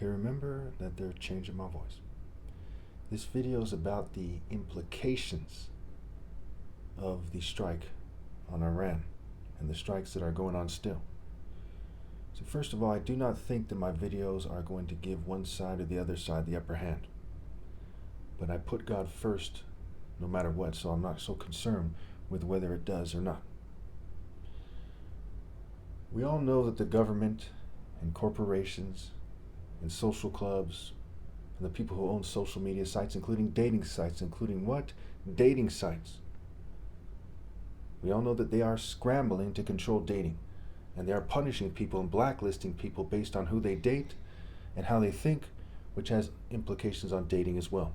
Okay, remember that they're changing my voice. This video is about the implications of the strike on Iran and the strikes that are going on still. So first of all, I do not think that my videos are going to give one side or the other side the upper hand. But I put God first no matter what, so I'm not so concerned with whether it does or not. We all know that the government and corporations and social clubs and the people who own social media sites, including dating sites, including what? Dating sites. We all know that they are scrambling to control dating, and they are punishing people and blacklisting people based on who they date and how they think, which has implications on dating as well.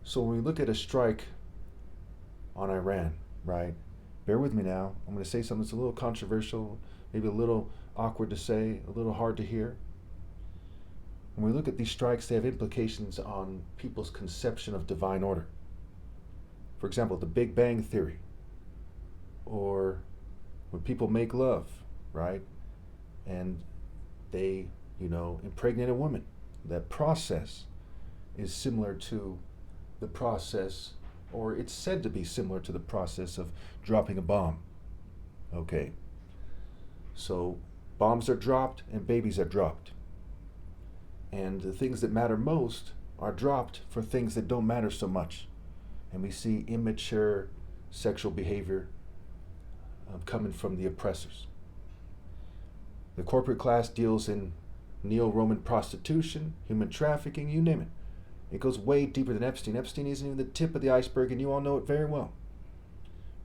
So when we look at a strike on Iran, right? Bear with me now. I'm going to say something that's a little controversial, maybe a little awkward to say, a little hard to hear. When we look at these strikes, they have implications on people's conception of divine order. For example, the Big Bang Theory, or when people make love, right? And they, impregnate a woman. That process is similar to the process, or it's said to be similar to the process of dropping a bomb. Okay. So bombs are dropped and babies are dropped. And the things that matter most are dropped for things that don't matter so much. And we see immature sexual behavior coming from the oppressors. The corporate class deals in neo-Roman prostitution, human trafficking, you name it. It goes way deeper than Epstein. Epstein isn't even the tip of the iceberg, and you all know it very well.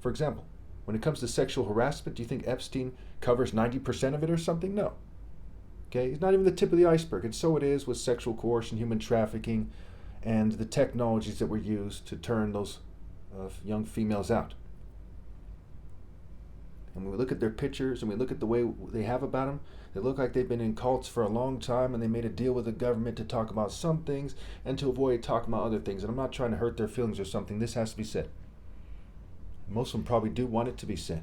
For example, when it comes to sexual harassment, do you think Epstein covers 90% of it or something? No. Okay, he's not even the tip of the iceberg, and so it is with sexual coercion, human trafficking, and the technologies that were used to turn those young females out. And when we look at their pictures and we look at the way they have about them, they look like they've been in cults for a long time, and they made a deal with the government to talk about some things and to avoid talking about other things. And I'm not trying to hurt their feelings or something. This has to be said. Most of them probably do want it to be said.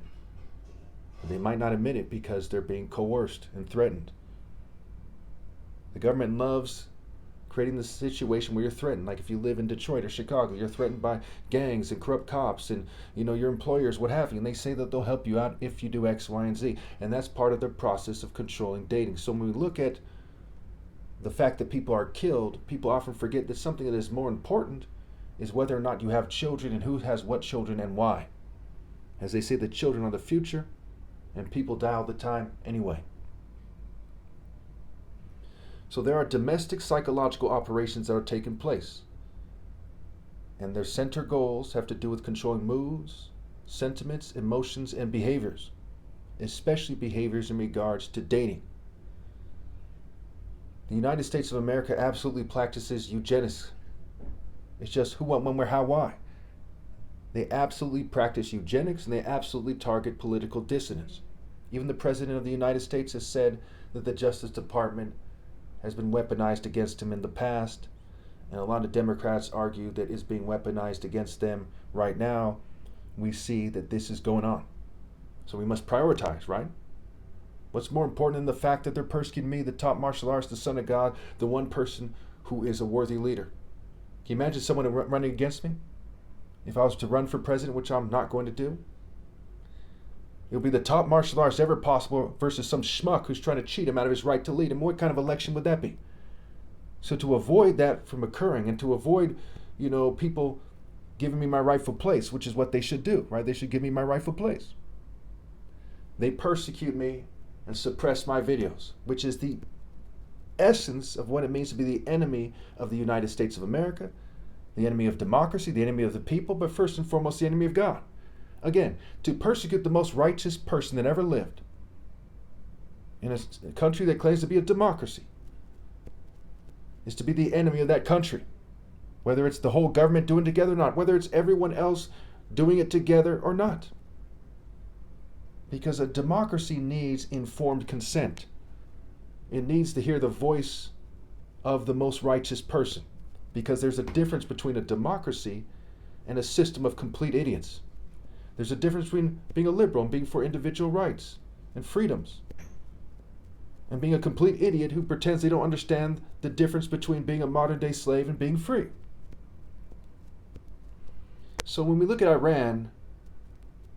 But they might not admit it because they're being coerced and threatened. The government loves creating the situation where you're threatened. Like if you live in Detroit or Chicago, you're threatened by gangs and corrupt cops and your employers, what have you, and they say that they'll help you out if you do X, Y, and Z. And that's part of the process of controlling dating. So when we look at the fact that people are killed, people often forget that something that is more important is whether or not you have children and who has what children and why. As they say, the children are the future, and people die all the time anyway. So there are domestic psychological operations that are taking place. And their center goals have to do with controlling moods, sentiments, emotions, and behaviors, especially behaviors in regards to dating. The United States of America absolutely practices eugenics. It's just who, what, when, where, how, why. They absolutely practice eugenics, and they absolutely target political dissidents. Even the President of the United States has said that the Justice Department has been weaponized against him in the past, and a lot of Democrats argue that it's being weaponized against them right now. We see that this is going on. So we must prioritize, right? What's more important than the fact that they're persecuting me, the top martial artist, the son of God, the one person who is a worthy leader? Can you imagine someone running against me? If I was to run for president, which I'm not going to do, it'll be the top martial artist ever possible versus some schmuck who's trying to cheat him out of his right to lead. And what kind of election would that be? So to avoid that from occurring, and to avoid, people giving me my rightful place, which is what they should do, right? They should give me my rightful place. They persecute me and suppress my videos, which is the essence of what it means to be the enemy of the United States of America, the enemy of democracy, the enemy of the people, but first and foremost, the enemy of God. Again, to persecute the most righteous person that ever lived in a country that claims to be a democracy is to be the enemy of that country. Whether it's the whole government doing it together or not, whether it's everyone else doing it together or not. Because a democracy needs informed consent. It needs to hear the voice of the most righteous person. Because there's a difference between a democracy and a system of complete idiots. There's a difference between being a liberal and being for individual rights and freedoms. and being a complete idiot who pretends they don't understand the difference between being a modern-day slave and being free. So when we look at Iran,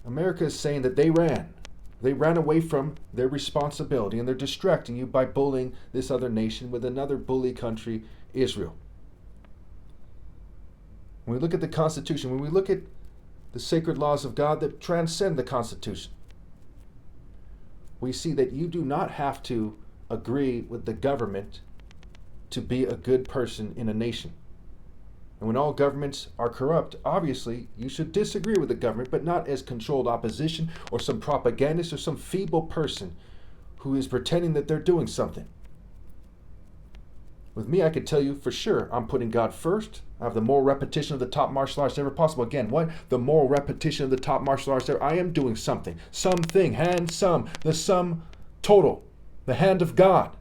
America is saying that they ran away from their responsibility, and they're distracting you by bullying this other nation with another bully country, Israel. When we look at the Constitution, when we look at the sacred laws of God that transcend the Constitution, we see that you do not have to agree with the government to be a good person in a nation. And when all governments are corrupt, obviously you should disagree with the government, but not as controlled opposition or some propagandist or some feeble person who is pretending that they're doing something. With me, I could tell you for sure, I'm putting God first. I have the moral repetition of the top martial arts ever possible. Again, what? The moral repetition of the top martial arts ever. I am doing something. Something. Hand sum. The sum total. The hand of God.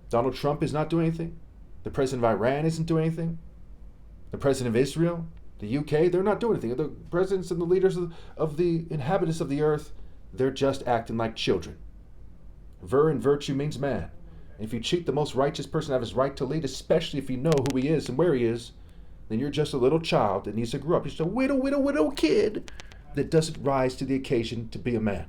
Donald Trump is not doing anything. The president of Iran isn't doing anything. The president of Israel, the UK, they're not doing anything. The presidents and the leaders of the inhabitants of the earth, they're just acting like children. Ver in virtue means man. And if you cheat the most righteous person out of his right to lead, especially if you know who he is and where he is, then you're just a little child that needs to grow up. You're just a widow kid that doesn't rise to the occasion to be a man.